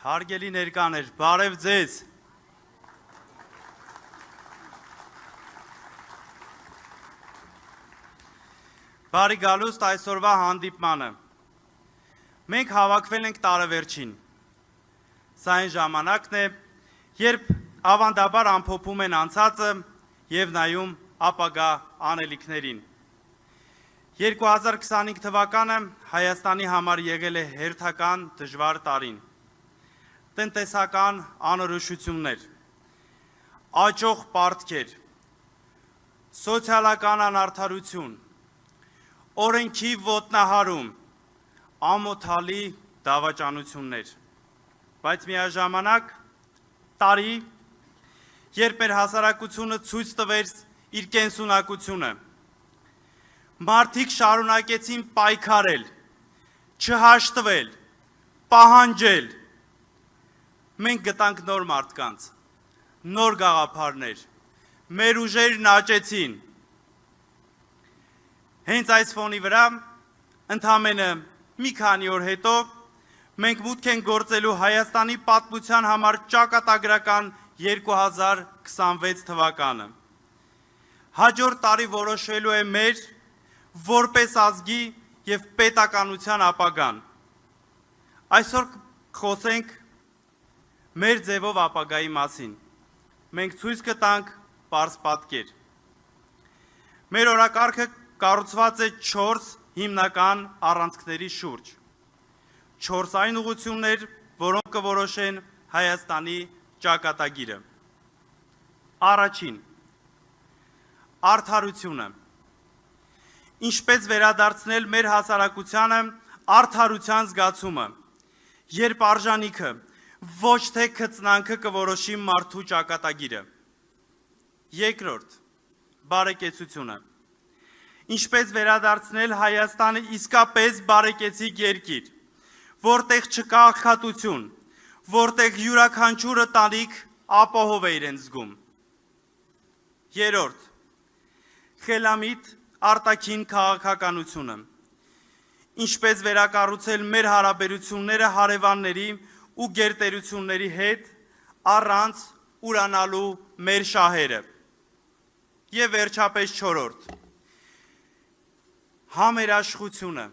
Հարգելի ներկաներ, բարև ձեզ։ Բարի գալուստ այսօրվա հանդիպմանը։ Մենք հավաքվել ենք տարեվերջին։ Սա այն ժամանակն է, երբ ավանդաբար ամփոփում են անցածը եւ նայում ապագա անելիքներին։ 2025 թվականը Հայաստանի համար եղել է հերթական դժվար տարին։ Տնտեսական անորոշություններ, աճող պարտքեր, սոցիալական անարդարություն, օրենքի ոտնահարում, ամոթալի դավաճանություններ, բայց միաժամանակ տարի, երբ մեր հասարակությունը ցույց տվեց իր կենսունակությունը, մարդիկ շարունակեցին պայքարել, չհաշտվել, պահանջել, մենք գտանք նոր մարդկանց, նոր գաղափարներ, մեր ուժերն աճեցին։ Հենց այս ֆոնի վրա, ընդամենը մի քանի օր հետո, մենք մուտք ենք գործելու Հայաստանի պատմության համար ճակատագրական 2026 թվականը։ Հաջորդ տարի որոշելու է մեր որպես ազգի և պետականության ապագան։ Այսօր խոսենք մեր ձևով ապագայի մասին։ Մենք ցույց կտանք պարզ պատկեր։ Մեր օրակարգը կառուցված է 4 հիմնական առանցքների շուրջ։ 4 այն ուղղություններ, որոնք կորոշեն Հայաստանի ճակատագիրը։ Առաջին, արդարությունը։ Ինչպես վերադարձնել մեր հասարակությանը արդարության զգացումը, երբ արժանիքը ոչ թե քծնանքը կորոշի մարդու ճակատագիրը։ Երկրորդ, բարեկեցությունը։ Ինչպես վերադարձնել Հայաստանը իսկապես բարեկեցիկ երկիր, որտեղ չկա աղքատություն, որտեղ յուրաքանչյուրը տանիք ապահով է իրեն զգում։ Երրորդ, խելամիտ արտաքին քաղաքականությունը։ Ինչպես վերակառուցել մեր հարաբերությունները հարևանների ու գերտերությունների հետ առանց ուրանալու մեր շահերը։ Եվ վերջապես չորրորդ, համերաշխությունը։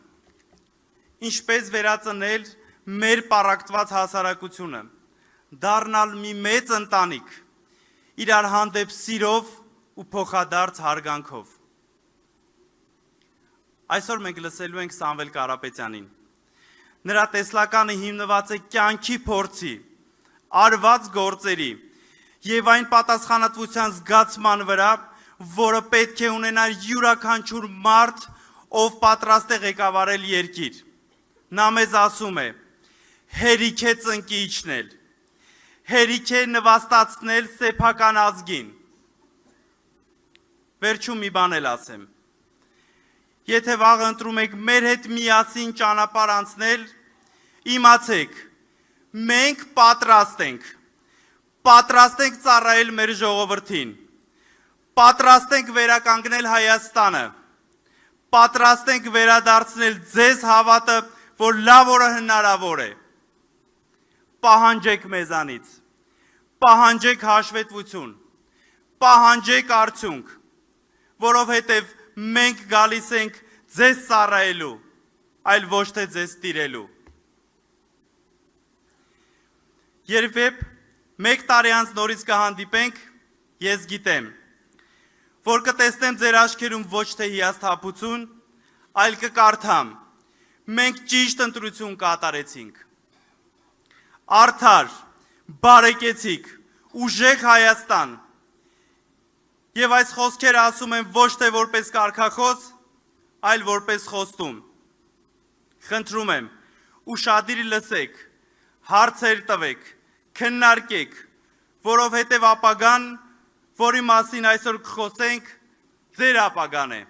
Ինչպես վերածնել մեր պառակտված հասարակությունը, դառնալ մի մեծ ընտանիք, իրար հանդեպ սիրով ու փոխադարձ հարգանքով։ Այսօր մենք լսելու ենք Սամվել Կարապետյանին։ Նրա տեսլականը հիմնված է կյանքի փորձի, արված գործերի եւ այն պատասխանատվության զգացման վրա, որը պետք է ունենա յուրաքանչյուր մարդ, ով պատրաստ է ղեկավարել երկիր։ Նա մեզ ասում է. հերիք է ծնկի իջնել, հերիք է նվաստացնել սեփական ազգին։ Վերջում մի բան էլ ասեմ. Եթե վաղը ընտրում եք մեր հետ միասին ճանապարհ անցնել, իմացեք, մենք պատրաստ ենք ծառայել մեր ժողովրդին, պատրաստ ենք վերականգնել Հայաստանը, պատրաստ ենք վերադարձնել ձեզ հավատը, որ լավ օրը հնարավոր է։ Պահանջեք մեզանից, պահանջեք հաշվետվություն, պահանջեք արդյունք, որովհետև մենք գալիս ենք ձեզ ծառայելու, այլ ոչ թե ձեզ տիրելու։ Երբ մեկ տարի անց նորից կհանդիպենք, ես գիտեմ, որ կտեսնեմ ձեր աչքերում ոչ թե հիասթափություն, այլ կկարդամ, մենք ճիշտ ընտրություն կատարեցինք։ Արդար, բարեկեցիկ, ուժեղ Հայաստան։ Եվ այս խոսքերը ասում եմ ոչ թե որպես կարգախոս, այլ որպես խոստում։ Խնդրում եմ, ուշադիր լսեք, հարցեր տվեք, քննարկեք, որովհետև ապագան, որի մասին այսօր կխոսենք, ձեր ապագան է։